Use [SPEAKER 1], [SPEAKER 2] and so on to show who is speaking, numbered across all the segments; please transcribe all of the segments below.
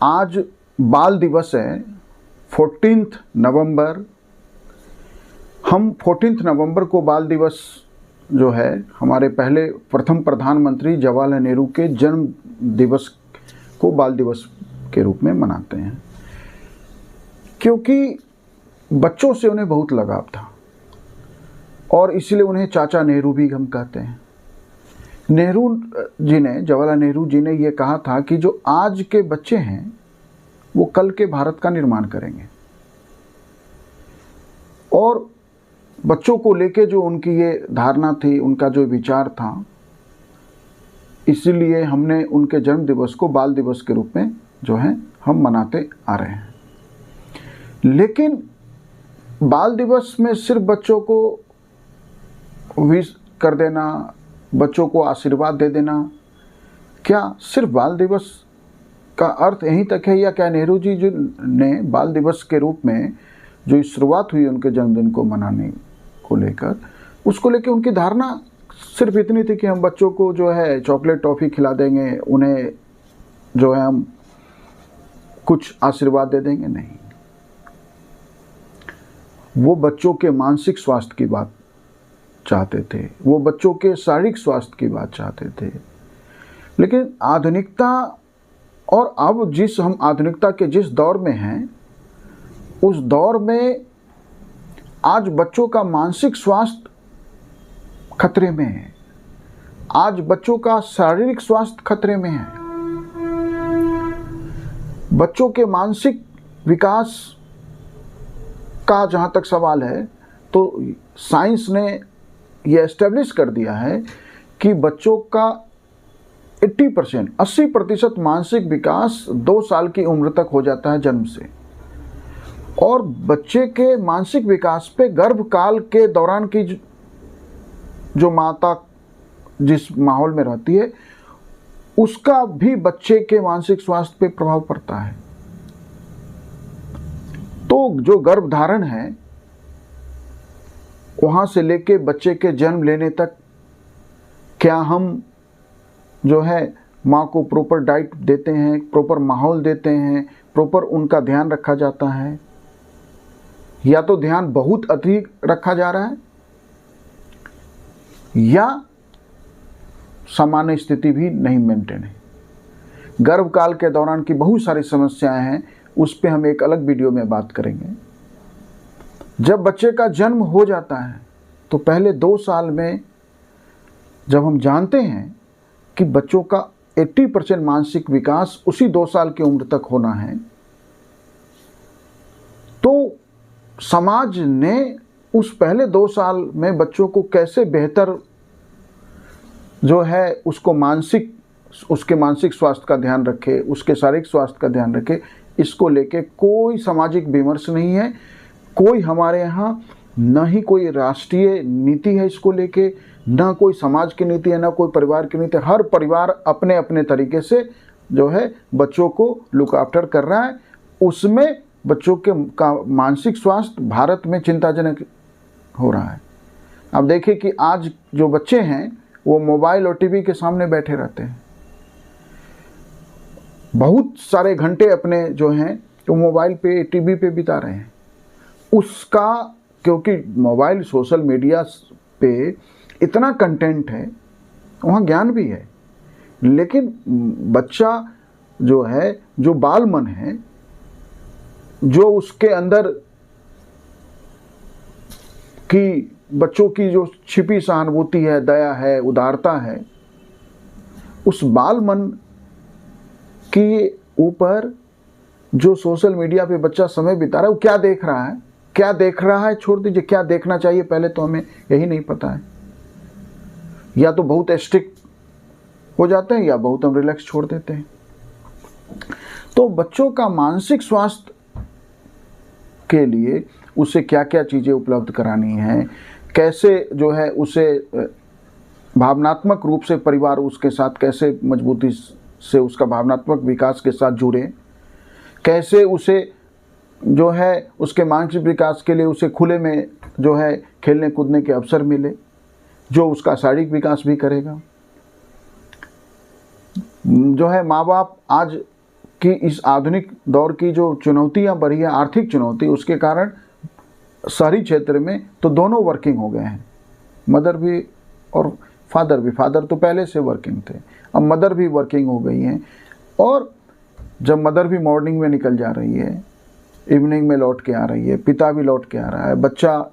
[SPEAKER 1] आज बाल दिवस है 14 नवंबर। हम 14 नवंबर को बाल दिवस जो है हमारे पहले प्रथम प्रधानमंत्री जवाहरलाल नेहरू के जन्म दिवस को बाल दिवस के रूप में मनाते हैं, क्योंकि बच्चों से उन्हें बहुत लगाव था और इसलिए उन्हें चाचा नेहरू भी हम कहते हैं। नेहरू जी ने, जवाहरलाल नेहरू जी ने ये कहा था कि जो आज के बच्चे हैं वो कल के भारत का निर्माण करेंगे, और बच्चों को लेके जो उनकी ये धारणा थी, उनका जो विचार था, इसीलिए हमने उनके जन्म दिवस को बाल दिवस के रूप में जो है हम मनाते आ रहे हैं। लेकिन बाल दिवस में सिर्फ बच्चों को विश कर देना, बच्चों को आशीर्वाद दे देना, क्या सिर्फ बाल दिवस का अर्थ यहीं तक है, या क्या नेहरू जी जो ने बाल दिवस के रूप में जो शुरुआत हुई उनके जन्मदिन को मनाने को लेकर, उसको लेकर उनकी धारणा सिर्फ इतनी थी कि हम बच्चों को जो है चॉकलेट टॉफ़ी खिला देंगे, उन्हें जो है हम कुछ आशीर्वाद दे देंगे? नहीं, वो बच्चों के मानसिक स्वास्थ्य की बात चाहते थे, वो बच्चों के शारीरिक स्वास्थ्य की बात चाहते थे। लेकिन आधुनिकता, और अब हम आधुनिकता के जिस दौर में हैं, उस दौर में आज बच्चों का मानसिक स्वास्थ्य खतरे में है, आज बच्चों का शारीरिक स्वास्थ्य खतरे में है। बच्चों के मानसिक विकास का जहाँ तक सवाल है, तो साइंस ने ये एस्टेब्लिश कर दिया है कि बच्चों का 80% मानसिक विकास 2 साल की उम्र तक हो जाता है जन्म से, और बच्चे के मानसिक विकास पे गर्भकाल के दौरान की जो माता जिस माहौल में रहती है, उसका भी बच्चे के मानसिक स्वास्थ्य पे प्रभाव पड़ता है। तो जो गर्भधारण है, वहाँ से लेके बच्चे के जन्म लेने तक, क्या हम जो है माँ को प्रॉपर डाइट देते हैं, प्रॉपर माहौल देते हैं, प्रॉपर उनका ध्यान रखा जाता है, या तो ध्यान बहुत अधिक रखा जा रहा है, या सामान्य स्थिति भी नहीं मेंटेन है। गर्भकाल के दौरान की बहुत सारी समस्याएं हैं, उस पे हम एक अलग वीडियो में बात करेंगे। जब बच्चे का जन्म हो जाता है तो पहले 2 साल में जब हम जानते हैं कि बच्चों का 80% मानसिक विकास उसी 2 साल की उम्र तक होना है, तो समाज ने उस पहले 2 साल में बच्चों को कैसे बेहतर जो है उसको उसके मानसिक स्वास्थ्य का ध्यान रखे, उसके शारीरिक स्वास्थ्य का ध्यान रखे, इसको लेके कोई सामाजिक विमर्श नहीं है। कोई हमारे यहाँ न ही कोई राष्ट्रीय नीति है इसको लेके, ना कोई समाज की नीति है, ना कोई परिवार की नीति है। हर परिवार अपने अपने तरीके से जो है बच्चों को लुक आफ्टर कर रहा है। उसमें बच्चों का मानसिक स्वास्थ्य भारत में चिंताजनक हो रहा है। अब देखिए कि आज जो बच्चे हैं वो मोबाइल और टीवी के सामने बैठे रहते हैं, बहुत सारे घंटे अपने जो हैं तो मोबाइल पे, टीवी पे बिता रहे हैं। उसका, क्योंकि मोबाइल, सोशल मीडिया पे इतना कंटेंट है, वहाँ ज्ञान भी है, लेकिन बच्चा जो है, जो बाल मन है, जो उसके अंदर की बच्चों की जो छिपी सहानुभूति है, दया है, उदारता है, उस बाल मन के ऊपर जो सोशल मीडिया पे बच्चा समय बिता रहा है, वो क्या देख रहा है, क्या देख रहा है छोड़ दीजिए, क्या देखना चाहिए पहले तो हमें यही नहीं पता है। या तो बहुत स्ट्रिक्ट हो जाते हैं या बहुत हम रिलैक्स छोड़ देते हैं। तो बच्चों का मानसिक स्वास्थ्य के लिए उसे क्या क्या चीज़ें उपलब्ध करानी है, कैसे जो है उसे भावनात्मक रूप से परिवार उसके साथ कैसे मजबूती से उसका भावनात्मक विकास के साथ जुड़े, कैसे उसे जो है उसके मानसिक विकास के लिए उसे खुले में जो है खेलने कूदने के अवसर मिले, जो उसका शारीरिक विकास भी करेगा। जो है माँ बाप आज कि इस आधुनिक दौर की जो चुनौतियां बढ़ी है, आर्थिक चुनौती, उसके कारण शहरी क्षेत्र में तो दोनों वर्किंग हो गए हैं, मदर भी और फादर भी। फादर तो पहले से वर्किंग थे, अब मदर भी वर्किंग हो गई हैं। और जब मदर भी मॉर्निंग में निकल जा रही है, इवनिंग में लौट के आ रही है, पिता भी लौट के आ रहा है, बच्चा,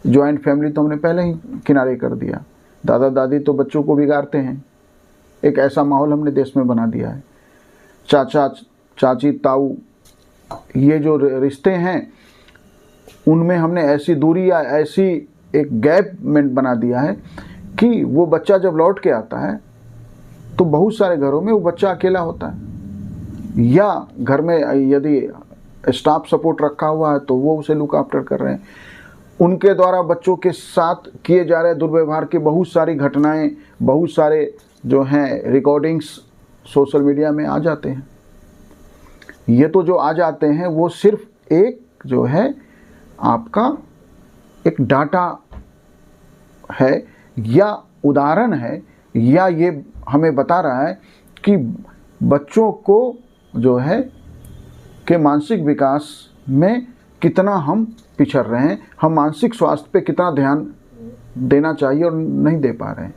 [SPEAKER 1] जॉइंट फैमिली तो हमने पहले ही किनारे कर दिया, दादा दादी तो बच्चों को बिगाड़ते हैं, एक ऐसा माहौल हमने देश में बना दिया है। चाचा चाची ताऊ, ये जो रिश्ते हैं उनमें हमने ऐसी दूरी या ऐसी एक गैप में बना दिया है कि वो बच्चा जब लौट के आता है तो बहुत सारे घरों में वो बच्चा अकेला होता है, या घर में यदि स्टाफ सपोर्ट रखा हुआ है तो वो उसे लुक आफ्टर कर रहे हैं। उनके द्वारा बच्चों के साथ किए जा रहे दुर्व्यवहार की बहुत सारी घटनाएं, बहुत सारे जो हैं रिकॉर्डिंग्स सोशल मीडिया में आ जाते हैं। ये तो जो आ जाते हैं वो सिर्फ एक जो है आपका एक डाटा है या उदाहरण है, या ये हमें बता रहा है कि बच्चों को जो है के मानसिक विकास में कितना हम पिछड़ रहे हैं, हम मानसिक स्वास्थ्य पे कितना ध्यान देना चाहिए और नहीं दे पा रहे हैं।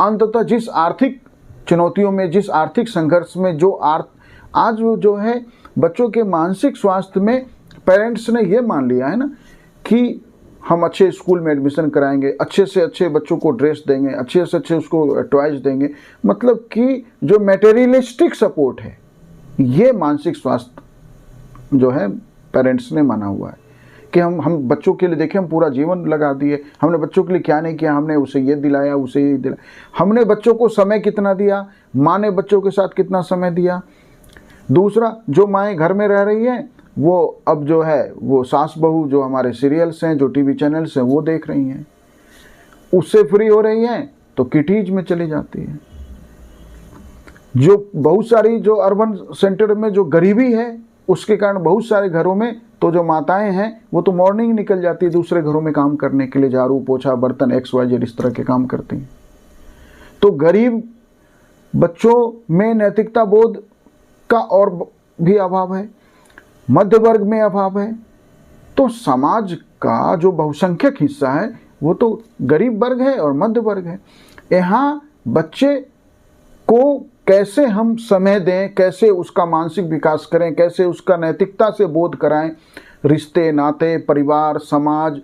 [SPEAKER 1] अंततः जिस आर्थिक चुनौतियों में, जिस आर्थिक संघर्ष में जो आज जो है बच्चों के मानसिक स्वास्थ्य में पेरेंट्स ने ये मान लिया है ना कि हम अच्छे स्कूल में एडमिशन कराएंगे, अच्छे से अच्छे बच्चों को ड्रेस देंगे, अच्छे से अच्छे उसको टॉयज देंगे, मतलब कि जो मटेरियलिस्टिक सपोर्ट है, ये मानसिक स्वास्थ्य जो है पेरेंट्स ने माना हुआ है कि हम बच्चों के लिए देखें, हम पूरा जीवन लगा दिए, हमने बच्चों के लिए क्या नहीं किया, हमने उसे ये दिलाया, उसे ये दिलाया, हमने बच्चों को समय कितना दिया, माँ ने बच्चों के साथ कितना समय दिया। दूसरा, जो माएँ घर में रह रही हैं वो अब जो है वो सास बहू जो हमारे सीरियल्स हैं, जो टीवी चैनल्स हैं वो देख रही हैं, उससे फ्री हो रही हैं तो किटीज में चली जाती है। जो बहुत सारी जो अर्बन सेंटर में जो गरीबी है उसके कारण बहुत सारे घरों में तो जो माताएं हैं वो तो मॉर्निंग निकल जाती है दूसरे घरों में काम करने के लिए, झाड़ू पोछा बर्तन XYZ इस तरह के काम करती हैं। तो गरीब बच्चों में नैतिकता बोध का और भी अभाव है, मध्य वर्ग में अभाव है। तो समाज का जो बहुसंख्यक हिस्सा है वो तो गरीब वर्ग है और मध्य वर्ग है। यहाँ बच्चे को कैसे हम समय दें, कैसे उसका मानसिक विकास करें, कैसे उसका नैतिकता से बोध कराएं, रिश्ते नाते, परिवार, समाज,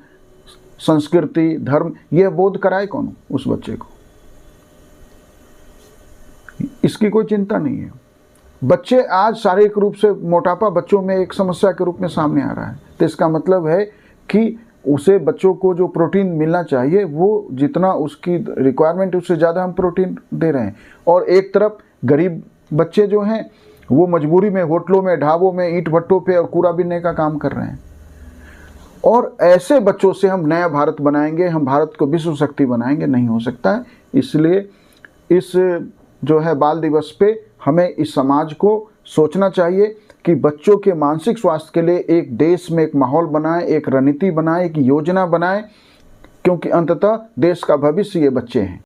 [SPEAKER 1] संस्कृति, धर्म, यह बोध कराए कौन उस बच्चे को? इसकी कोई चिंता नहीं है। बच्चे आज शारीरिक रूप से मोटापा बच्चों में एक समस्या के रूप में सामने आ रहा है, तो इसका मतलब है कि उसे बच्चों को जो प्रोटीन मिलना चाहिए वो जितना उसकी रिक्वायरमेंट उससे ज़्यादा हम प्रोटीन दे रहे हैं। और एक तरफ गरीब बच्चे जो हैं वो मजबूरी में होटलों में, ढाबों में, ईंट भट्टों पे और कूड़ा बीनने का काम कर रहे हैं। और ऐसे बच्चों से हम नया भारत बनाएंगे, हम भारत को विश्व शक्ति बनाएंगे, नहीं हो सकता है। इसलिए इस जो है बाल दिवस पे हमें इस समाज को सोचना चाहिए कि बच्चों के मानसिक स्वास्थ्य के लिए एक देश में एक माहौल बनाए, एक रणनीति बनाए, एक योजना बनाए, क्योंकि अंततः देश का भविष्य ये बच्चे हैं।